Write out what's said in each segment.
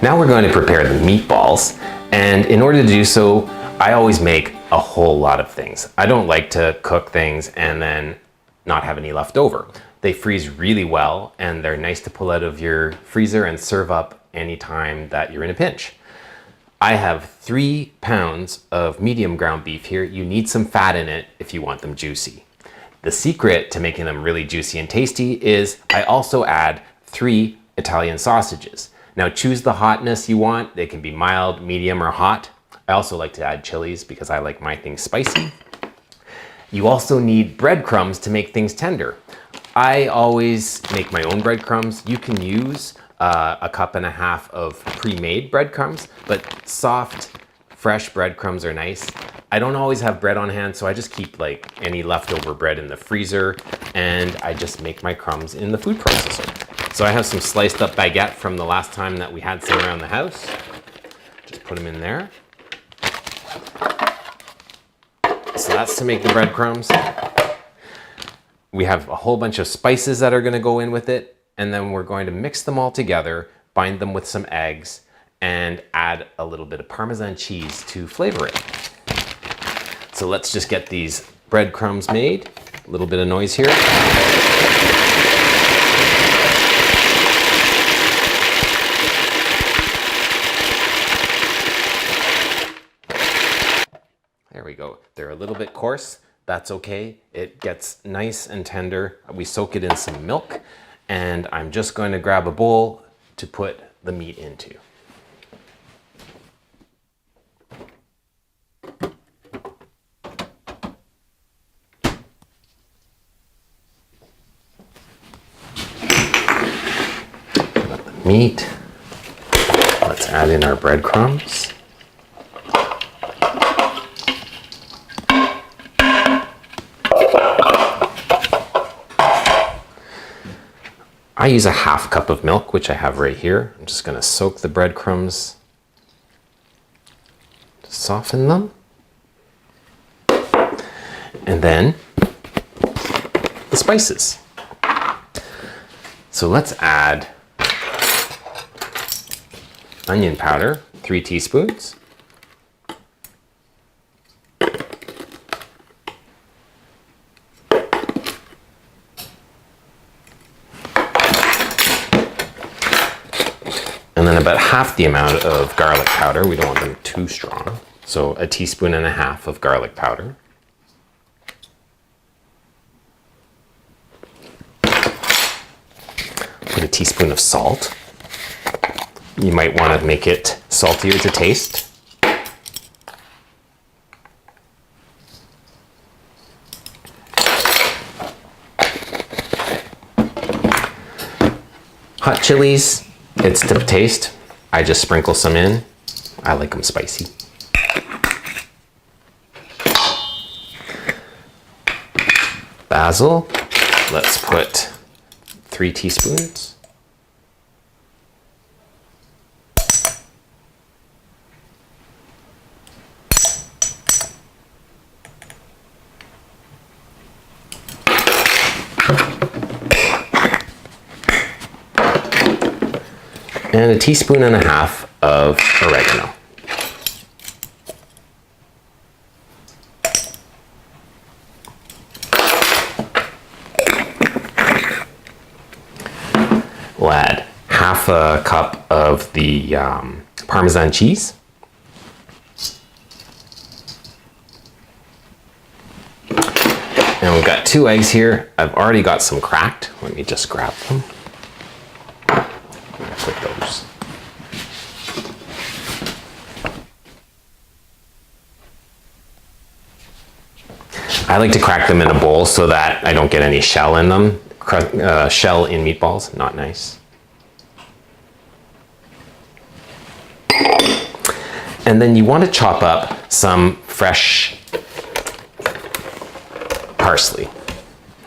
Now we're going to prepare the meatballs, and in order to do so, I always make a whole lot of things. I don't like to cook things and then not have any left over. They freeze really well and they're nice to pull out of your freezer and serve up anytime that you're in a pinch. I have 3 pounds of medium ground beef here. You need some fat in it if you want them juicy. The secret to making them really juicy and tasty is I also add 3 Italian sausages. Now choose the hotness you want. They can be mild, medium, or hot. I also like to add chilies because I like my things spicy. You also need breadcrumbs to make things tender. I always make my own breadcrumbs. You can use a cup and a half of pre-made breadcrumbs, but soft, fresh breadcrumbs are nice. I don't always have bread on hand, so I just keep like any leftover bread in the freezer, and I just make my crumbs in the food processor. So I have some sliced up baguette from the last time that we had some around the house. Just put them in there. So that's to make the breadcrumbs. We have a whole bunch of spices that are going to go in with it, and then we're going to mix them all together, bind them with some eggs, and add a little bit of Parmesan cheese to flavor it. So let's just get these breadcrumbs made. A little bit of noise here. There we go. They're a little bit coarse. That's okay. It gets nice and tender. We soak it in some milk, and I'm just going to grab a bowl to put the meat into. Got the meat. Let's add in our breadcrumbs. I use a half cup of milk, which I have right here. I'm just going to soak the breadcrumbs to soften them. And then the spices. So let's add onion powder, 3 teaspoons. And then about half the amount of garlic powder. We don't want them too strong. So 1.5 teaspoons of garlic powder. Put 1 teaspoon of salt. You might want to make it saltier to taste. Hot chilies. It's to taste. I just sprinkle some in. I like them spicy. Basil. Let's put 3 teaspoons. And 1.5 teaspoons of oregano. We'll add half a cup of the Parmesan cheese. And we've got 2 eggs here. I've already got some cracked. Let me just grab them. Put those. I like to crack them in a bowl so that I don't get any shell in them. Shell in meatballs, not nice. And then you want to chop up some fresh parsley.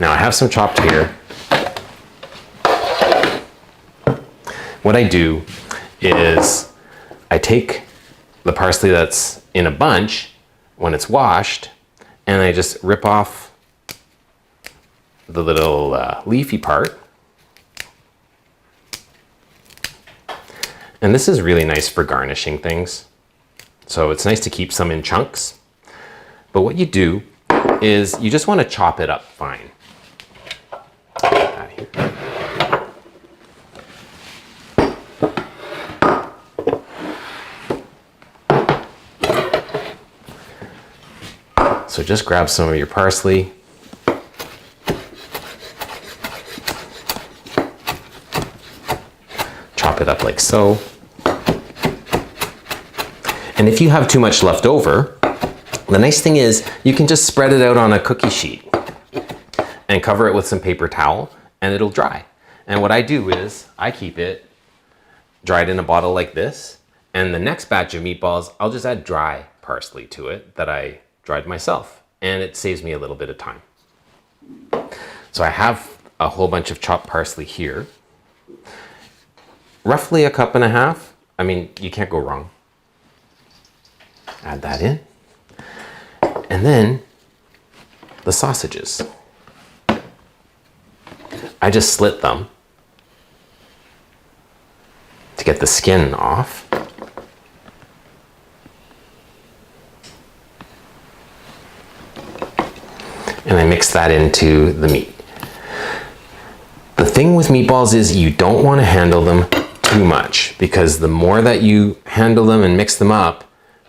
Now I have some chopped here. What I do is I take the parsley that's in a bunch when it's washed, and I just rip off the little leafy part, And this is really nice for garnishing things. So it's nice to keep some in chunks. But what you do is you just want to chop it up fine. So just grab some of your parsley. Chop it up like so. And if you have too much left over, the nice thing is you can just spread it out on a cookie sheet and cover it with some paper towel and it'll dry. And what I do is I keep it dried in a bottle like this, and the next batch of meatballs, I'll just add dry parsley to it that I dried myself, and it saves me a little bit of time. So I have a whole bunch of chopped parsley here. Roughly 1.5 cups. I mean, you can't go wrong. Add that in. And then the sausages. I just slit them to get the skin off. And I mix that into the meat. The thing with meatballs is you don't want to handle them too much, because the more that you handle them and mix them up,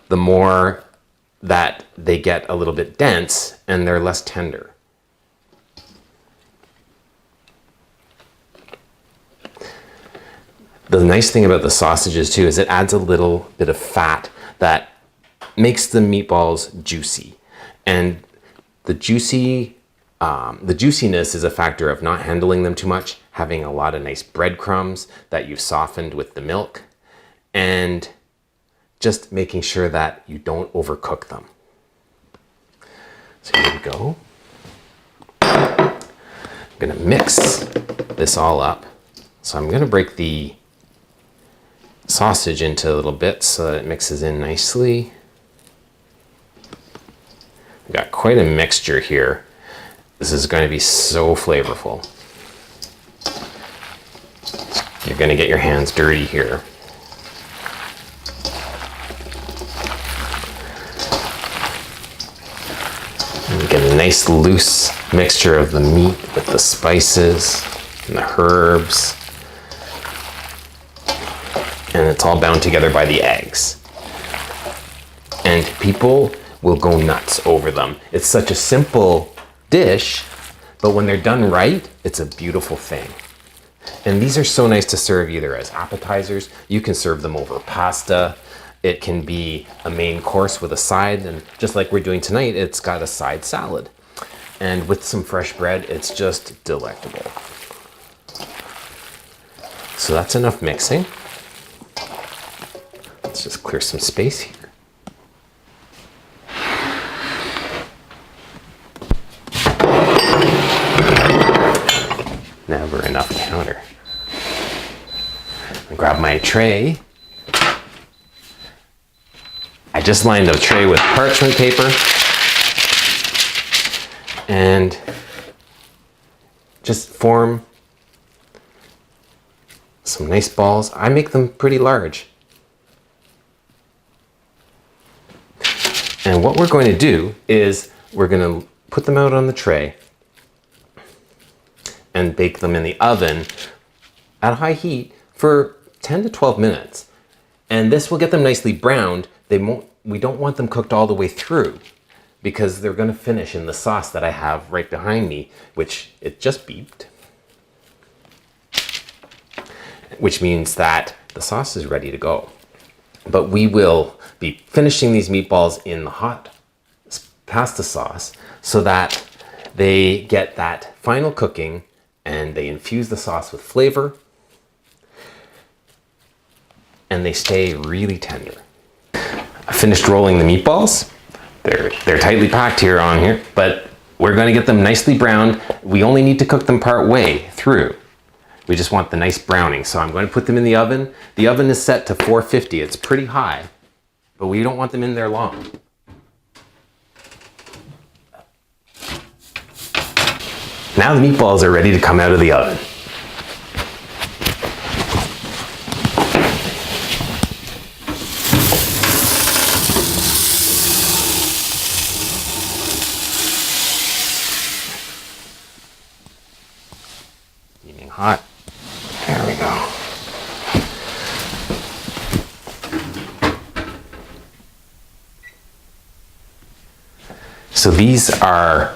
the more that they get a little bit dense and they're less tender. The nice thing about the sausages too is it adds a little bit of fat that makes the meatballs juicy. And the juiciness is a factor of not handling them too much, having a lot of nice breadcrumbs that you've softened with the milk, and just making sure that you don't overcook them. So here we go. I'm gonna mix this all up. So I'm gonna break the sausage into little bits so that it mixes in nicely. We've got quite a mixture here. This is going to be so flavorful. You're going to get your hands dirty here. And you get a nice loose mixture of the meat with the spices and the herbs. And it's all bound together by the eggs. And people will go nuts over them. It's such a simple dish, but when they're done right, it's a beautiful thing. And these are so nice to serve either as appetizers. You can serve them over pasta. It can be a main course with a side, and just like we're doing tonight, it's got a side salad. And with some fresh bread, it's just delectable. So that's enough mixing. Let's just clear some space here. Never enough counter. I grab my tray. I just lined the tray with parchment paper and just form some nice balls. I make them pretty large. And what we're going to do is we're going to put them out on the tray and bake them in the oven at high heat for 10 to 12 minutes. And this will get them nicely browned. We don't want them cooked all the way through because they're going to finish in the sauce that I have right behind me, which it just beeped. Which means that the sauce is ready to go. But we will be finishing these meatballs in the hot pasta sauce so that they get that final cooking and they infuse the sauce with flavor and they stay really tender. I finished rolling the meatballs. They're tightly packed here, but we're going to get them nicely browned. We only need to cook them part way through. We just want the nice browning. So I'm going to put them in the oven. The oven is set to 450. It's pretty high, but we don't want them in there long. Now the meatballs are ready to come out of the oven. hot. There we go. So these are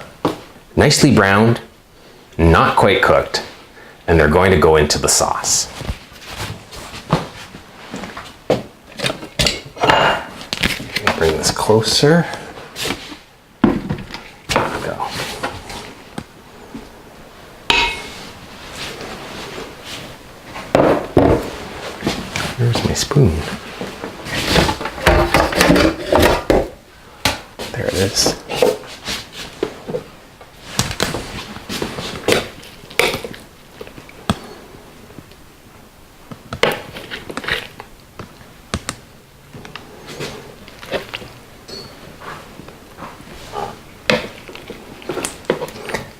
nicely browned, not quite cooked, and they're going to go into the sauce. Bring this closer. There we go. Where's my spoon? There it is.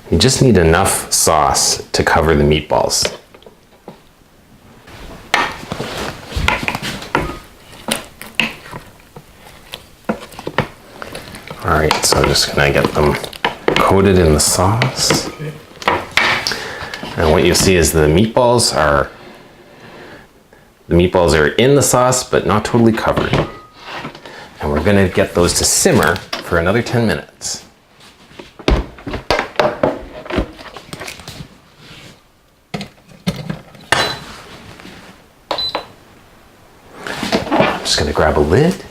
You just need enough sauce to cover the meatballs. All right, so I'm just gonna get them coated in the sauce. And what you'll see is the meatballs are in the sauce, but not totally covered. And we're gonna get those to simmer for another 10 minutes. Just gonna grab a lid.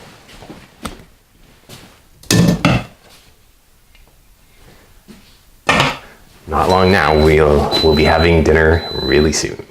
Not long now, we'll be having dinner really soon.